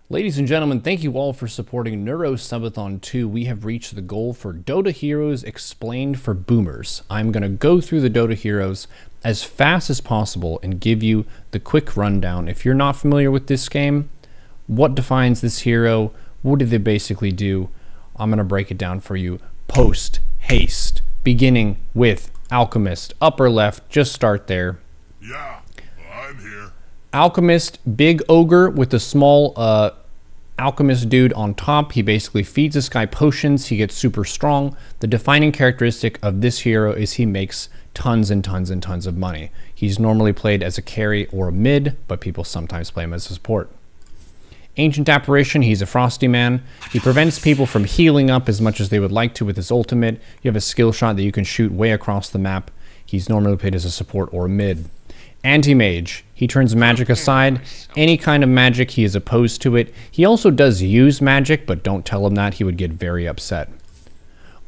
Ladies and gentlemen, thank you all for supporting Neuro Subathon 2. We have reached the goal for Dota Heroes Explained for Boomers. I'm going to go through the Dota Heroes as fast as possible and give you the quick rundown. If you're not familiar with this game, what defines this hero, what do they basically do, I'm going to break it down for you post haste, beginning with Alchemist. Upper left, just start there. Yeah, I'm here. Alchemist, big ogre with a small alchemist dude on top. He basically feeds this guy potions. He gets super strong. The defining characteristic of this hero is he makes tons and tons and tons of money. He's normally played as a carry or a mid, but people sometimes play him as a support. Ancient Apparition, he's a frosty man. He prevents people from healing up as much as they would like to with his ultimate. You have a skill shot that you can shoot way across the map. He's normally played as a support or a mid. Anti-mage, he turns magic aside. Any kind of magic, he is opposed to it. He also does use magic, but don't tell him that, he would get very upset.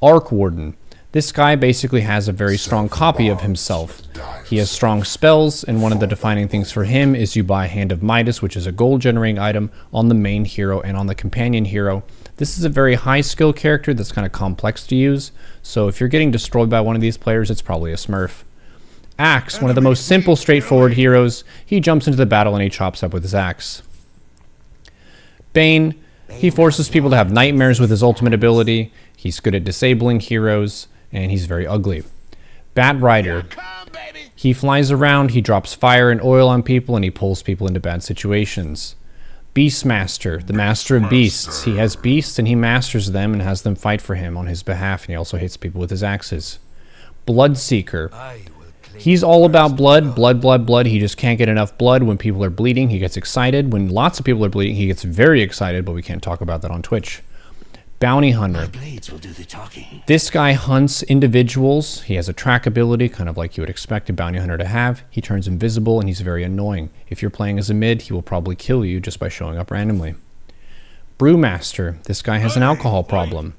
Arc Warden, this guy basically has a very strong copy of himself. He has strong spells, and one of the defining things for him is you buy Hand of Midas, which is a gold generating item on the main hero and on the companion hero. This is a very high skill character that's kind of complex to use, so if you're getting destroyed by one of these players, it's probably a smurf. Axe, one of the most simple, straightforward heroes. He jumps into the battle and he chops up with his axe. Bane, he forces people to have nightmares with his ultimate ability. He's good at disabling heroes, and he's very ugly. Bat Rider, he flies around, he drops fire and oil on people, and he pulls people into bad situations. Beastmaster, the master of beasts. He has beasts and he masters them and has them fight for him on his behalf, and he also hits people with his axes. Bloodseeker, he's all about blood, blood. He just can't get enough blood. When people are bleeding, he gets excited. When lots of people are bleeding, he gets very excited, but we can't talk about that on Twitch. Bounty Hunter. Blades will do the talking. This guy hunts individuals. He has a track ability, kind of like you would expect a bounty hunter to have. He turns invisible, and he's very annoying. If you're playing as a mid, he will probably kill you just by showing up randomly. Brewmaster. This guy has an alcohol problem.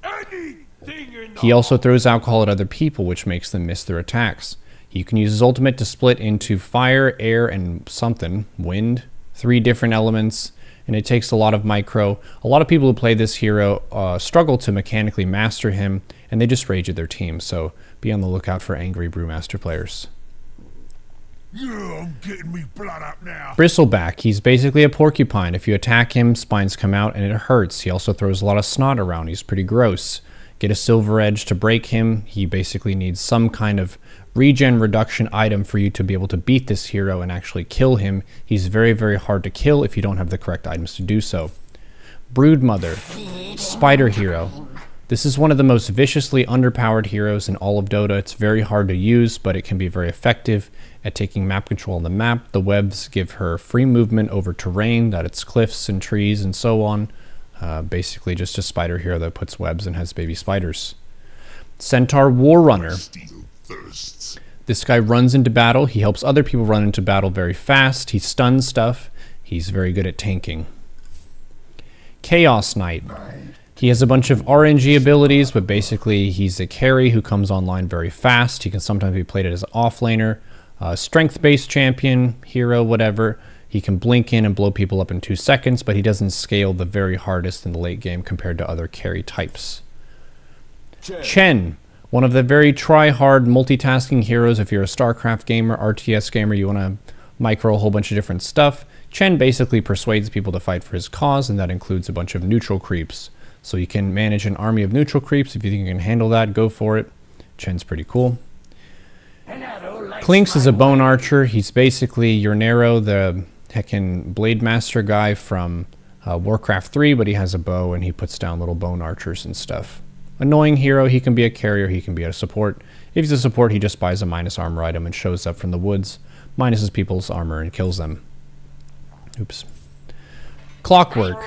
He also throws alcohol at other people, which makes them miss their attacks. You can use his ultimate to split into fire, air, and something, wind, 3 different elements, and it takes a lot of micro. A lot of people who play this hero struggle to mechanically master him, and they just rage at their team, so be on the lookout for angry Brewmaster players. Yeah, I'm getting me blood up now. Bristleback, he's basically a porcupine. If you attack him, spines come out and it hurts. He also throws a lot of snot around. He's pretty gross. Get a silver edge to break him. He basically needs some kind of regen reduction item for you to be able to beat this hero and actually kill him. He's very, very hard to kill if you don't have the correct items to do so. Broodmother, spider hero. This is one of the most viciously underpowered heroes in all of Dota. It's very hard to use, but it can be very effective at taking map control on the map. The webs give her free movement over terrain, that it's cliffs and trees and so on. Basically just a spider hero that puts webs and has baby spiders. Centaur Warrunner. This guy runs into battle. He helps other people run into battle very fast. He stuns stuff. He's very good at tanking. Chaos Knight. He has a bunch of RNG abilities, but basically he's a carry who comes online very fast. He can sometimes be played as an offlaner, strength-based champion, hero, whatever. He can blink in and blow people up in 2 seconds, but he doesn't scale the very hardest in the late game compared to other carry types. Chen, one of the very try-hard multitasking heroes. If you're a StarCraft gamer, RTS gamer, you want to micro a whole bunch of different stuff. Chen basically persuades people to fight for his cause, and that includes a bunch of neutral creeps. So you can manage an army of neutral creeps. If you think you can handle that, go for it. Chen's pretty cool. Clinks is a bone archer. He's basically your Neuro, the heckin' Blade Master guy from Warcraft 3, but he has a bow and he puts down little bone archers and stuff. Annoying hero, he can be a carrier, he can be a support. If he's a support, he just buys a minus armor item and shows up from the woods, minuses people's armor and kills them. Oops. Clockwork.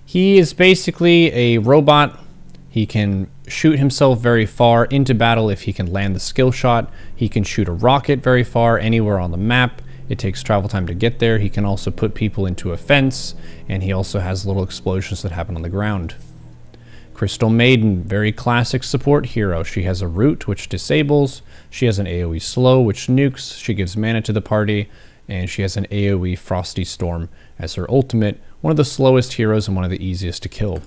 He is basically a robot. He can shoot himself very far into battle if he can land the skill shot. He can shoot a rocket very far anywhere on the map. It takes travel time to get there. He can also put people into a fence, and he also has little explosions that happen on the ground. Crystal Maiden, very classic support hero. She has a root, which disables. She has an AoE slow, which nukes. She gives mana to the party. and she has an AoE Frosty Storm as her ultimate, one of the slowest heroes and one of the easiest to kill.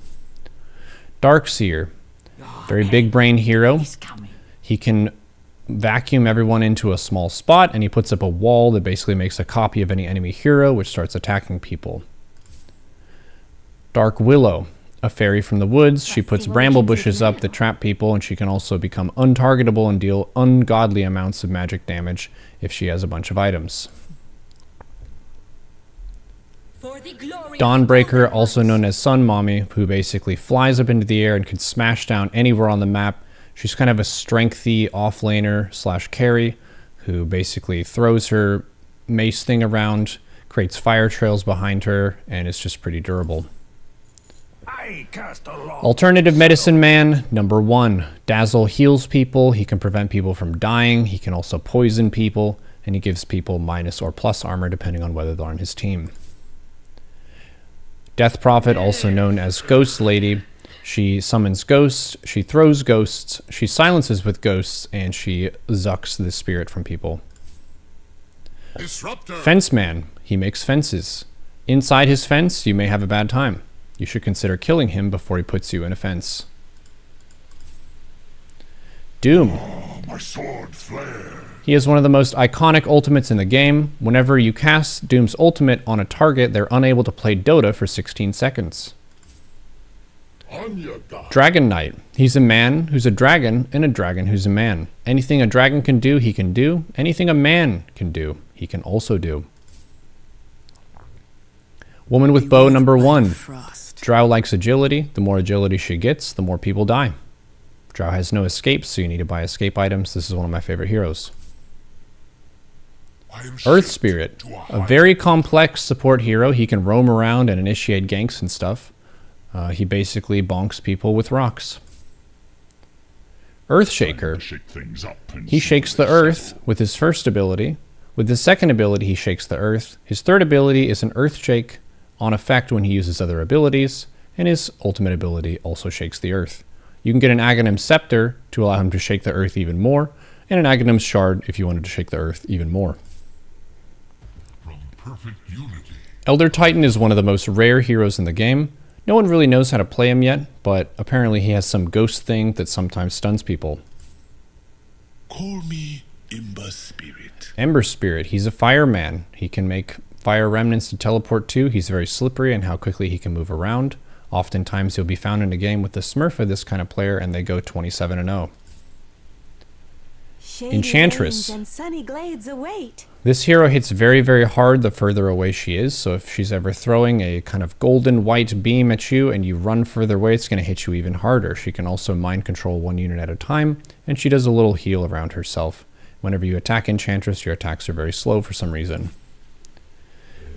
Darkseer, very big brain hero. He can vacuum everyone into a small spot, and he puts up a wall that basically makes a copy of any enemy hero, which starts attacking people. Dark Willow, a fairy from the woods. She puts bramble bushes up that trap people, and she can also become untargetable and deal ungodly amounts of magic damage if she has a bunch of items. Dawnbreaker, also known as Sun Mommy, who basically flies up into the air and can smash down anywhere on the map. She's kind of a strengthy offlaner / carry who basically throws her mace thing around, creates fire trails behind her, and is just pretty durable. Alternative Medicine Man, number 1. Dazzle heals people. He can prevent people from dying. He can also poison people, and he gives people minus or plus armor depending on whether they're on his team. Death Prophet, also known as Ghost Lady. She summons ghosts, she throws ghosts, she silences with ghosts, and she zucks the spirit from people. Disruptor. Fence Man, he makes fences. Inside his fence, you may have a bad time. You should consider killing him before he puts you in a fence. Doom. Oh, my sword flare. He is one of the most iconic ultimates in the game. Whenever you cast Doom's ultimate on a target, they're unable to play Dota for 16 seconds. Dragon Knight. He's a man who's a dragon and a dragon who's a man. Anything a dragon can do, he can do. Anything a man can do, he can also do. Woman with Bow, number 1. Drow likes agility. The more agility she gets, the more people die. Drow has no escapes, so you need to buy escape items. This is one of my favorite heroes. Earth Spirit, a very complex support hero. He can roam around and initiate ganks and stuff. He basically bonks people with rocks. EARTHSHAKER. He shakes the earth with his first ability. With his second ability, he shakes the earth. His third ability is an earth shake on effect when he uses other abilities, and his ultimate ability also shakes the earth. You can get an Aghanim Scepter to allow him to shake the earth even more, and an Aghanim Shard if you wanted to shake the earth even more. Elder Titan is one of the most rare heroes in the game. No one really knows how to play him yet, but apparently he has some ghost thing that sometimes stuns people. Call me Ember Spirit. Ember Spirit, he's a fireman. He can make fire remnants to teleport to. He's very slippery in how quickly he can move around. Oftentimes he'll be found in a game with the Smurf of this kind of player, and they go 27-0. Enchantress. And sunny glades await. This hero hits very, very hard the further away she is, so if she's ever throwing a kind of golden white beam at you and you run further away, it's going to hit you even harder. She can also mind control one unit at a time, and she does a little heal around herself. Whenever you attack Enchantress, your attacks are very slow for some reason.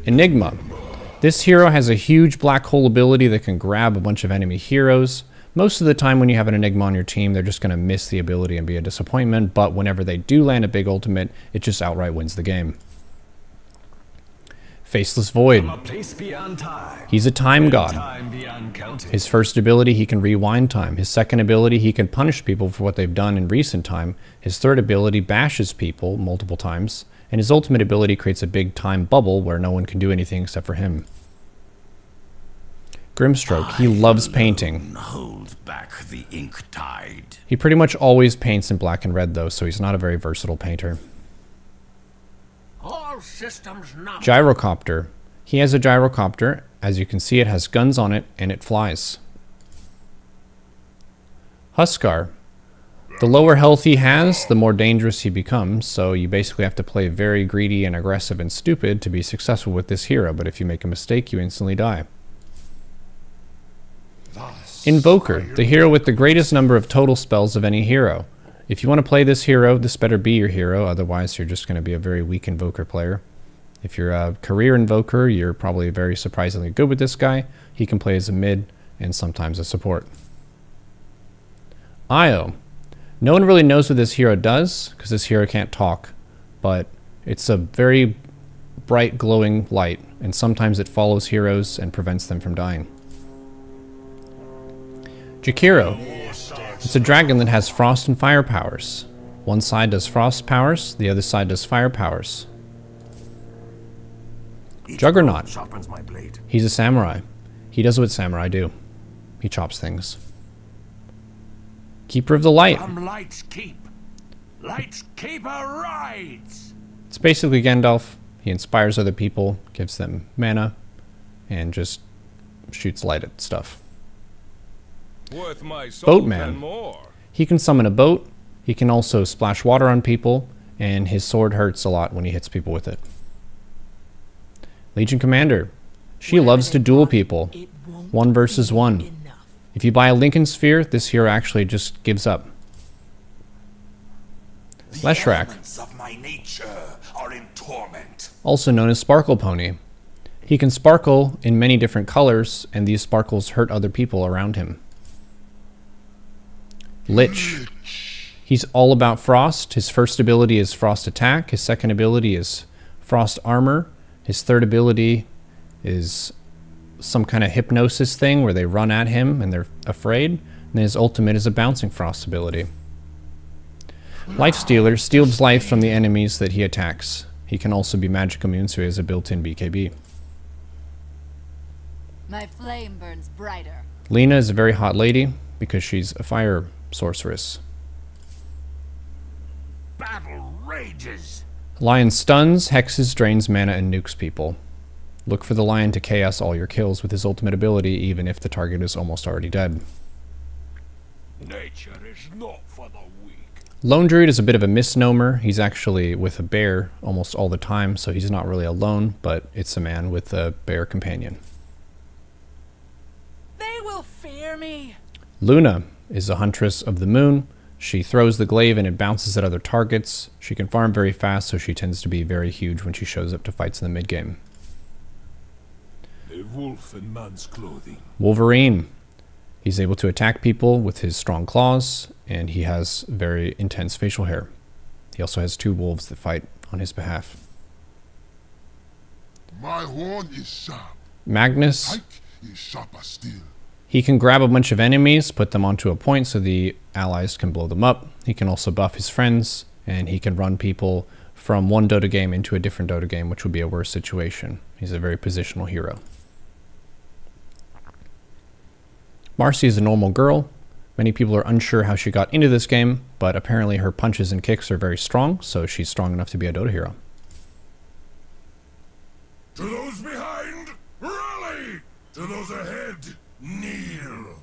Enigma. This hero has a huge black hole ability that can grab a bunch of enemy heroes. Most of the time when you have an Enigma on your team, they're just going to miss the ability and be a disappointment, but whenever they do land a big ultimate, it just outright wins the game. Faceless Void. He's a time god. His first ability, he can rewind time. His second ability, he can punish people for what they've done in recent time. His third ability bashes people multiple times. And his ultimate ability creates a big time bubble where no one can do anything except for him. Grimstroke, he loves painting. Hold back the ink tide. He pretty much always paints in black and red though, so he's not a very versatile painter. All systems not. Gyrocopter. He has a gyrocopter. As you can see, it has guns on it and it flies. Huskar. The lower health he has, the more dangerous he becomes, so you basically have to play very greedy and aggressive and stupid to be successful with this hero, but if you make a mistake, you instantly die. Invoker, the hero with the greatest number of total spells of any hero. If you want to play this hero, this better be your hero, otherwise you're just going to be a very weak Invoker player. If you're a career Invoker, you're probably very surprisingly good with this guy. He can play as a mid and sometimes a support. Io. No one really knows what this hero does, because this hero can't talk, but it's a very bright glowing light, and sometimes it follows heroes and prevents them from dying. Jakiro. It's a dragon that has frost and fire powers. One side does frost powers, the other side does fire powers. Juggernaut. Sharpens my blade. He's a samurai. He does what samurai do. He chops things. Keeper of the Light. From Light's Keep. Light's Keeper rides. It's basically Gandalf. He inspires other people, gives them mana, and just shoots light at stuff. Worth my soul Boatman. and more. He can summon a boat. He can also splash water on people, and his sword hurts a lot when he hits people with it. Legion Commander. She loves to duel people. 1 versus 1. If you buy a Lincoln Sphere, this hero actually just gives up. Leshrac. Elements of my nature are in torment. Also known as Sparkle Pony. He can sparkle in many different colors, and these sparkles hurt other people around him. Lich. He's all about frost. His first ability is Frost Attack. His second ability is Frost Armor. His third ability is some kind of hypnosis thing where they run at him and they're afraid. And his ultimate is a Bouncing Frost ability. Lifestealer steals life from the enemies that he attacks. He can also be magic immune, so he has a built-in BKB. My flame burns brighter. Lena is a very hot lady because she's a fire sorceress. Battle rages. Lion stuns, hexes, drains mana, and nukes people. Look for the lion to chaos all your kills with his ultimate ability, even if the target is almost already dead. Nature is not for the weak. Lone Druid is a bit of a misnomer. He's actually with a bear almost all the time, so he's not really alone, but it's a man with a bear companion. They will fear me. Luna is a huntress of the moon. She throws the glaive and it bounces at other targets. She can farm very fast, so she tends to be very huge when she shows up to fights in the mid-game. A wolf in man's clothing. Wolverine. He's able to attack people with his strong claws, and he has very intense facial hair. He also has 2 wolves that fight on his behalf. My horn is sharp. Magnus. Pike is sharper still. He can grab a bunch of enemies, put them onto a point so the allies can blow them up. He can also buff his friends, and he can run people from one Dota game into a different Dota game, which would be a worse situation. He's a very positional hero. Marcy is a normal girl. Many people are unsure how she got into this game, but apparently her punches and kicks are very strong, so she's strong enough to be a Dota hero. To those behind, rally! To those ahead, kneel!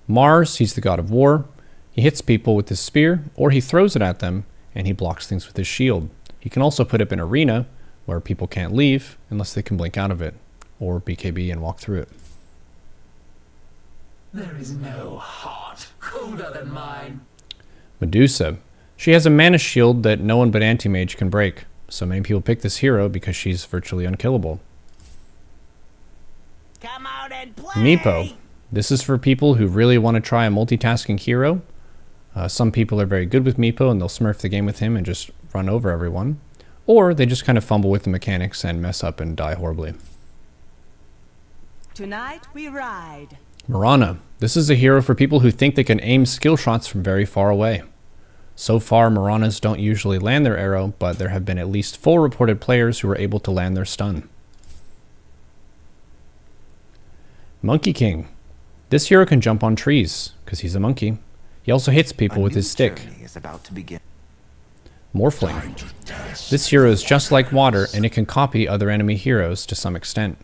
Mars, he's the god of war. He hits people with his spear, or he throws it at them, and he blocks things with his shield. He can also put up an arena where people can't leave unless they can blink out of it, or BKB and walk through it. There is no heart colder than mine. Medusa. She has a mana shield that no one but Anti-Mage can break, so many people pick this hero because she's virtually unkillable. Come out and play. MEEPO. This is for people who really want to try a multitasking hero. Some people are very good with MEEPO and they'll smurf the game with him and just run over everyone. Or they just kind of fumble with the mechanics and mess up and die horribly. Tonight we ride. Mirana. This is a hero for people who think they can aim skill shots from very far away. So far, Miranas don't usually land their arrow, but there have been at least 4 reported players who were able to land their stun. Monkey King. This hero can jump on trees, because he's a monkey. He also hits people with his stick. Is about to begin. Morphling. This hero is just like water, and it can copy other enemy heroes to some extent.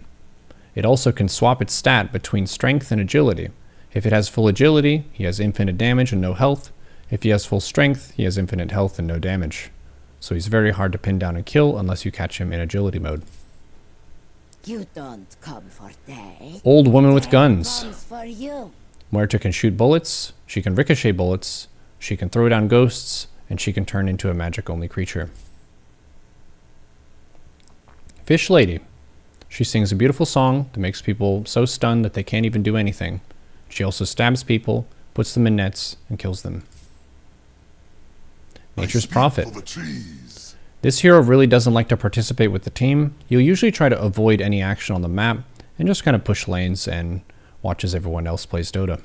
It also can swap its stat between strength and agility. If it has full agility, he has infinite damage and no health. If he has full strength, he has infinite health and no damage. So he's very hard to pin down and kill unless you catch him in agility mode. You don't come for day. Old woman with guns. Comes for you. Muerta can shoot bullets, she can ricochet bullets, she can throw down ghosts, and she can turn into a magic-only creature. Fish Lady. She sings a beautiful song that makes people so stunned that they can't even do anything. She also stabs people, puts them in nets, and kills them. Nature's Prophet. This hero really doesn't like to participate with the team. He'll usually try to avoid any action on the map and just kind of push lanes and watch as everyone else plays Dota.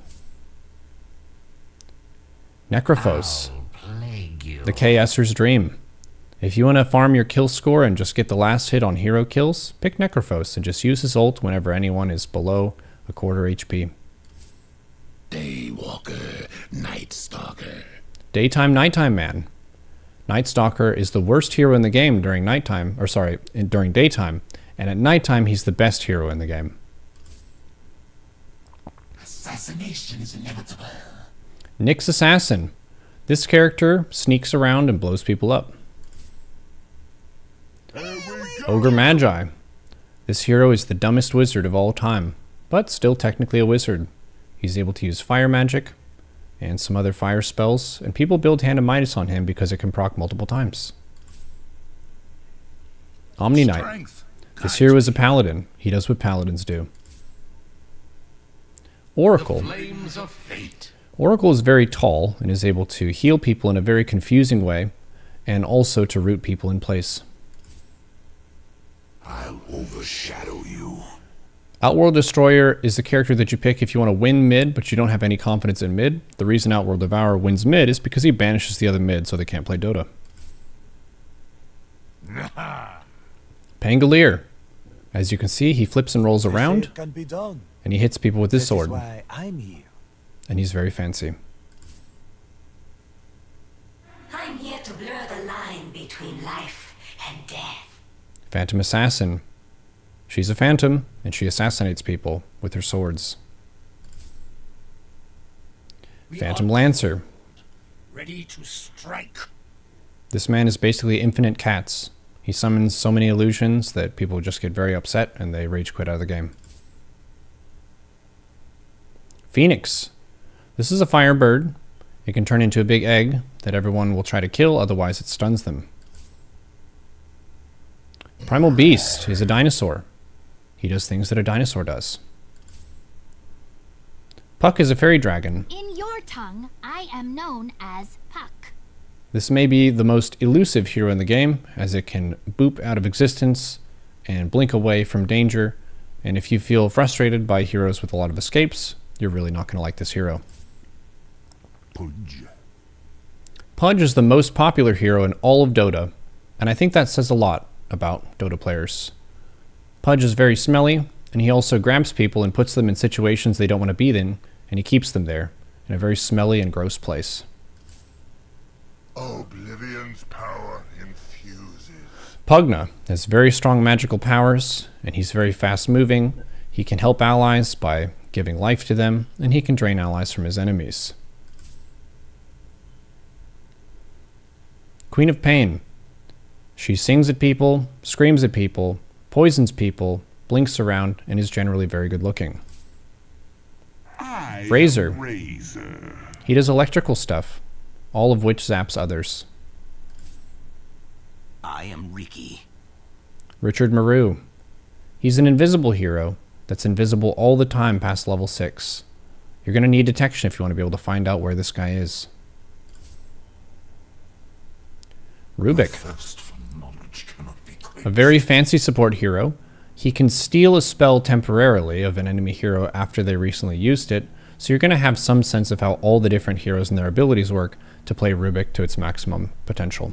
Necrophos. The KSer's dream. If you want to farm your kill score and just get the last hit on hero kills, pick Necrophos and just use his ult whenever anyone is below a quarter HP. Daywalker, Night Stalker. Daytime, Nighttime Man. Night Stalker is the worst hero in the game during nighttime, or sorry, during daytime, and at nighttime he's the best hero in the game. Assassination is inevitable. Nyx Assassin. This character sneaks around and blows people up. Ogre Magi. This hero is the dumbest wizard of all time, but still technically a wizard. He's able to use fire magic and some other fire spells, and people build Hand of Midas on him because it can proc multiple times. Omni Knight. This hero is a paladin. He does what paladins do. Oracle. Flames of fate. Oracle is very tall and is able to heal people in a very confusing way, and also to root people in place. I'll overshadow you. Outworld Destroyer is the character that you pick if you want to win mid, but you don't have any confidence in mid. The reason Outworld Devourer wins mid is because he banishes the other mid so they can't play Dota. Pangolier. As you can see, he flips and rolls around, and he hits people with his sword. And he's very fancy. I'm here to blur the line between life and death. Phantom Assassin. She's a phantom, and she assassinates people with her swords. Phantom Lancer. Ready to strike. This man is basically infinite cats. He summons so many illusions that people just get very upset and they rage quit out of the game. Phoenix. This is a firebird. It can turn into a big egg that everyone will try to kill, otherwise it stuns them. Primal Beast is a dinosaur. He does things that a dinosaur does. Puck is a fairy dragon. In your tongue, I am known as Puck. This may be the most elusive hero in the game, as it can boop out of existence and blink away from danger, and if you feel frustrated by heroes with a lot of escapes, you're really not going to like this hero. Pudge. Pudge is the most popular hero in all of Dota, and I think that says a lot about Dota players. Pudge is very smelly, and he also grabs people and puts them in situations they don't want to be in, and he keeps them there in a very smelly and gross place. Oblivion's power infuses. Pugna has very strong magical powers, and he's very fast moving. He can help allies by giving life to them, and he can drain allies from his enemies. Queen of Pain. She sings at people, screams at people, poisons people, blinks around, and is generally very good looking. Razor. He does electrical stuff, all of which zaps others. I am Riki. Richard Maru. He's an invisible hero that's invisible all the time past level 6. You're going to need detection if you want to be able to find out where this guy is. Rubik. A very fancy support hero. He can steal a spell temporarily of an enemy hero after they recently used it, so you're going to have some sense of how all the different heroes and their abilities work to play Rubik to its maximum potential.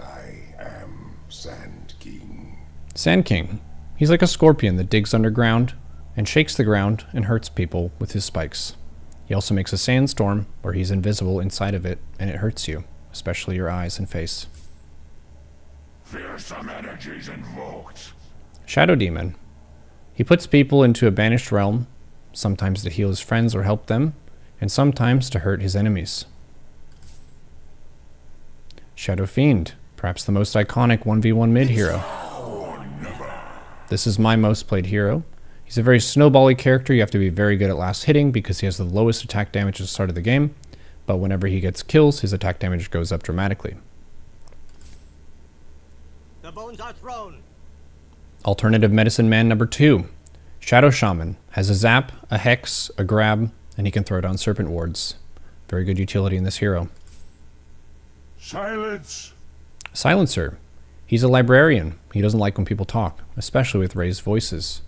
I am Sand King. Sand King. He's like a scorpion that digs underground and shakes the ground and hurts people with his spikes. He also makes a sandstorm where he's invisible inside of it and it hurts you, especially your eyes and face. Fearsome energies invoked. Shadow Demon. He puts people into a banished realm, sometimes to heal his friends or help them, and sometimes to hurt his enemies. Shadow Fiend. Perhaps the most iconic 1v1 mid hero. This is my most played hero. He's a very snowbally character. You have to be very good at last hitting because he has the lowest attack damage at the start of the game, but whenever he gets kills, his attack damage goes up dramatically. The bones are thrown. Alternative Medicine Man number 2. Shadow Shaman. Has a zap, a hex, a grab, and he can throw down serpent wards. Very good utility in this hero. Silence. Silencer. He's a librarian. He doesn't like when people talk, especially with raised voices.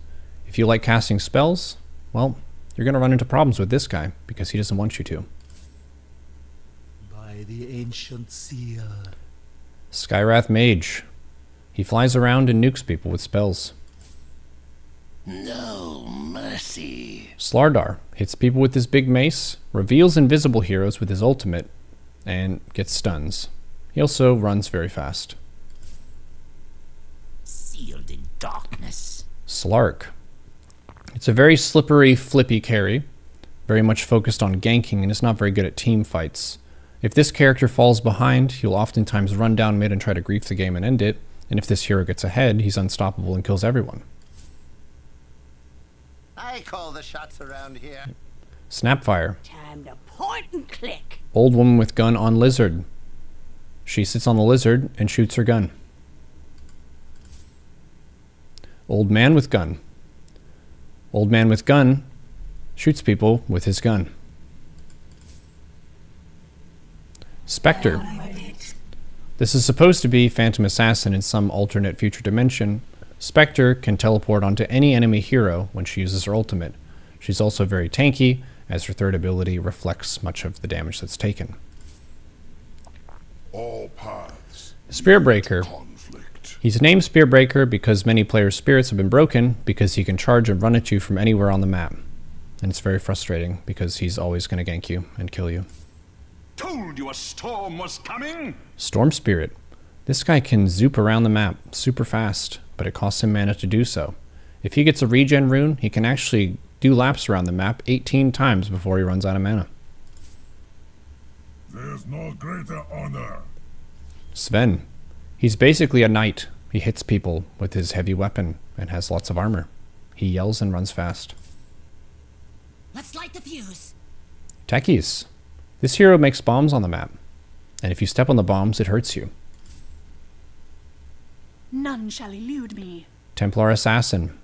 If you like casting spells, well, you're going to run into problems with this guy because he doesn't want you to. By the ancient seal. Skywrath Mage. He flies around and nukes people with spells. No mercy. Slardar hits people with his big mace, reveals invisible heroes with his ultimate, and gets stuns. He also runs very fast. Sealed in darkness. Slark. It's a very slippery, flippy carry, very much focused on ganking and is not very good at team fights. If this character falls behind, he'll oftentimes run down mid and try to grief the game and end it, and if this hero gets ahead, he's unstoppable and kills everyone. I call the shots around here. Snapfire. Time to point and click. Old woman with gun on lizard. She sits on the lizard and shoots her gun. Old man with gun. Old man with gun shoots people with his gun. Spectre. This is supposed to be Phantom Assassin in some alternate future dimension. Spectre can teleport onto any enemy hero when she uses her ultimate. She's also very tanky, as her third ability reflects much of the damage that's taken. All paths. Spirit Breaker. He's named Spirit Breaker because many players' spirits have been broken because he can charge and run at you from anywhere on the map. And it's very frustrating because he's always going to gank you and kill you. Told you a storm was coming. Storm Spirit. This guy can zoop around the map super fast, but it costs him mana to do so. If he gets a regen rune, he can actually do laps around the map 18 times before he runs out of mana. There's no greater honor. Sven. He's basically a knight. He hits people with his heavy weapon and has lots of armor. He yells and runs fast. Let's light the fuse. Techies. This hero makes bombs on the map, and if you step on the bombs, it hurts you. None shall elude me. Templar Assassin.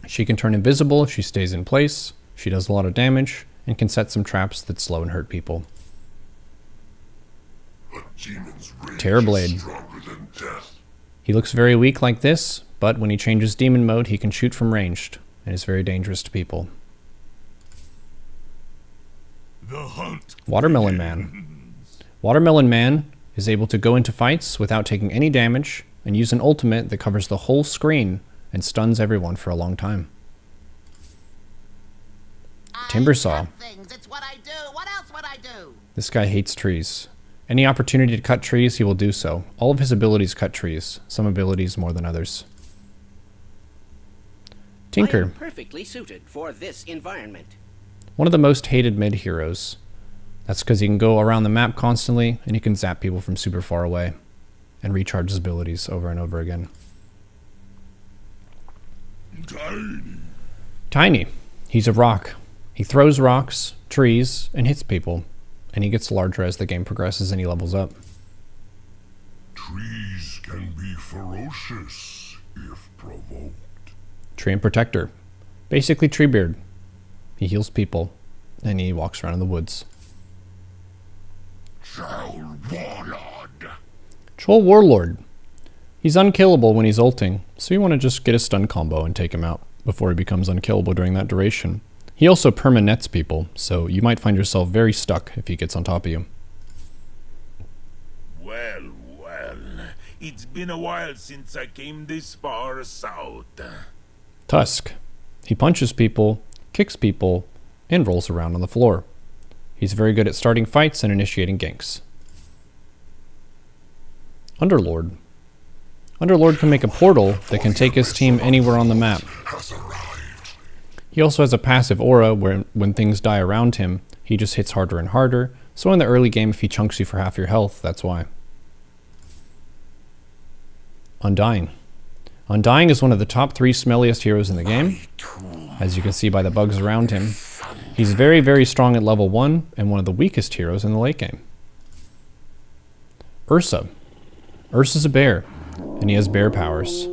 She can turn invisible if she stays in place, she does a lot of damage, and can set some traps that slow and hurt people. Terrorblade. He looks very weak like this, but when he changes demon mode, he can shoot from ranged, and is very dangerous to people. The hunt. Watermelon Man. Watermelon Man is able to go into fights without taking any damage and use an ultimate that covers the whole screen and stuns everyone for a long time. Timbersaw. It's what I do. What else would I do? This guy hates trees. Any opportunity to cut trees, he will do so. All of his abilities cut trees, some abilities more than others. Tinker. I am perfectly suited for this environment. One of the most hated mid heroes. That's because he can go around the map constantly and he can zap people from super far away and recharge his abilities over and over again. Tiny. He's a rock. He throws rocks, trees, and hits people, and he gets larger as the game progresses and he levels up. Trees can be ferocious if provoked. Tree and Protector. Basically Treebeard. He heals people, and he walks around in the woods. Troll Warlord. Troll Warlord. He's unkillable when he's ulting, so you want to just get a stun combo and take him out before he becomes unkillable during that duration. He also permanets people, so you might find yourself very stuck if he gets on top of you. Well, it's been a while since I came this far south. Tusk. He punches people, kicks people, and rolls around on the floor. He's very good at starting fights and initiating ganks. Underlord. Underlord can make a portal that can take his team anywhere on the map. He also has a passive aura where when things die around him, he just hits harder and harder, so in the early game if he chunks you for half your health, that's why. Undying. Undying is one of the top 3 smelliest heroes in the game, as you can see by the bugs around him. He's very, very strong at level 1 and one of the weakest heroes in the late game. Ursa. Ursa's a bear, and he has bear powers,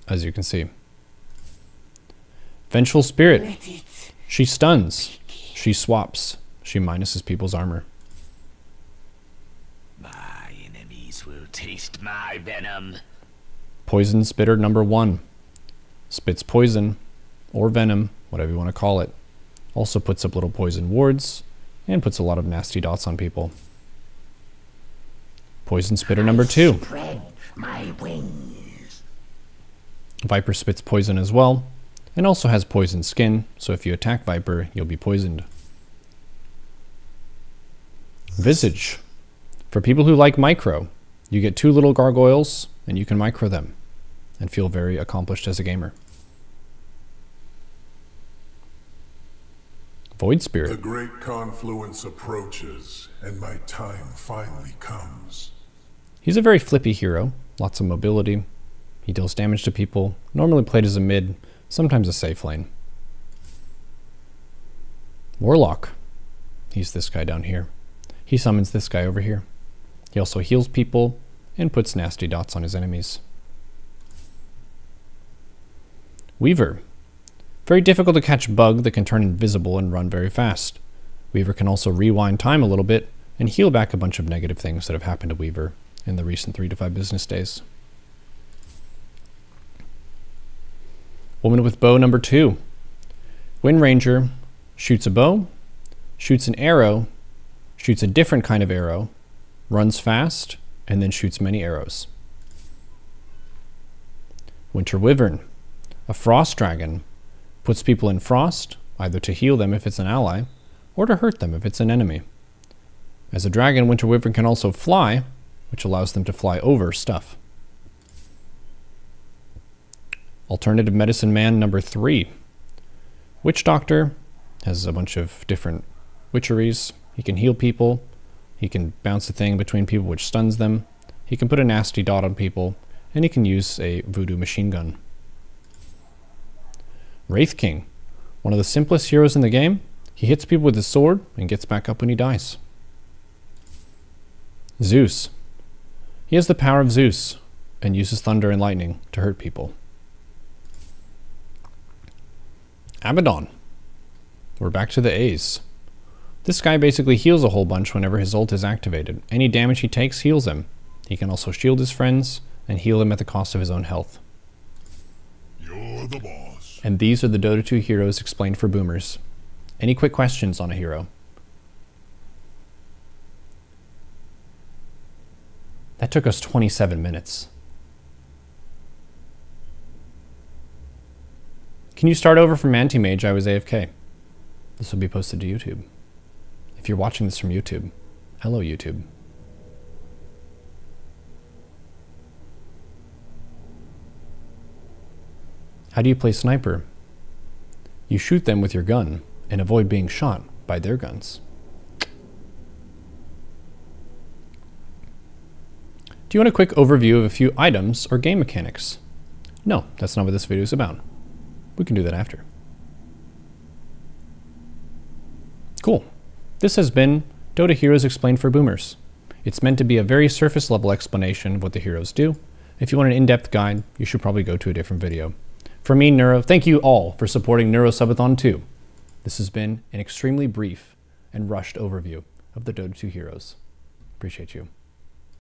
as you can see. Vengeful Spirit. She stuns. She swaps. She minuses people's armor. My enemies will taste my venom. Poison Spitter number 1. Spits poison, or venom, whatever you want to call it. Also puts up little poison wards, and puts a lot of nasty dots on people. Poison Spitter number 2. Spread my wings. Viper spits poison as well, and also has poison skin, so if you attack Viper, you'll be poisoned. Visage. For people who like micro, you get 2 little gargoyles, and you can micro them, and feel very accomplished as a gamer. Void Spirit. The great confluence approaches, and my time finally comes. He's a very flippy hero, lots of mobility. He deals damage to people, normally played as a mid, sometimes a safe lane. Warlock. He's this guy down here. He summons this guy over here. He also heals people and puts nasty dots on his enemies. Weaver. Very difficult to catch bug that can turn invisible and run very fast. Weaver can also rewind time a little bit and heal back a bunch of negative things that have happened to Weaver in the recent 3 to 5 business days. Woman with Bow number 2. Wind Ranger shoots a bow, shoots an arrow, shoots a different kind of arrow, runs fast, and then shoots many arrows. Winter Wyvern. A frost dragon. Puts people in frost, either to heal them if it's an ally, or to hurt them if it's an enemy. As a dragon, Winter Wyvern can also fly, which allows them to fly over stuff. Alternative Medicine Man number 3. Witch Doctor has a bunch of different witcheries. He can heal people. He can bounce a thing between people which stuns them. He can put a nasty dot on people, and he can use a voodoo machine gun. Wraith King, one of the simplest heroes in the game. He hits people with his sword and gets back up when he dies. Zeus. He has the power of Zeus and uses thunder and lightning to hurt people. Abaddon. We're back to the A's. This guy basically heals a whole bunch whenever his ult is activated. Any damage he takes heals him. He can also shield his friends and heal them at the cost of his own health. You're the boss. And these are the Dota 2 heroes explained for boomers. Any quick questions on a hero? That took us 27 minutes. Can you start over from Anti-Mage? I was AFK. This will be posted to YouTube. If you're watching this from YouTube, hello YouTube. How do you play sniper? You shoot them with your gun and avoid being shot by their guns. Do you want a quick overview of a few items or game mechanics? No, that's not what this video is about. We can do that after. Cool. This has been Dota Heroes Explained for Boomers. It's meant to be a very surface level explanation of what the heroes do. If you want an in-depth guide, you should probably go to a different video. For me, Neuro, thank you all for supporting Neuro Subathon 2. This has been an extremely brief and rushed overview of the Dota 2 heroes. Appreciate you.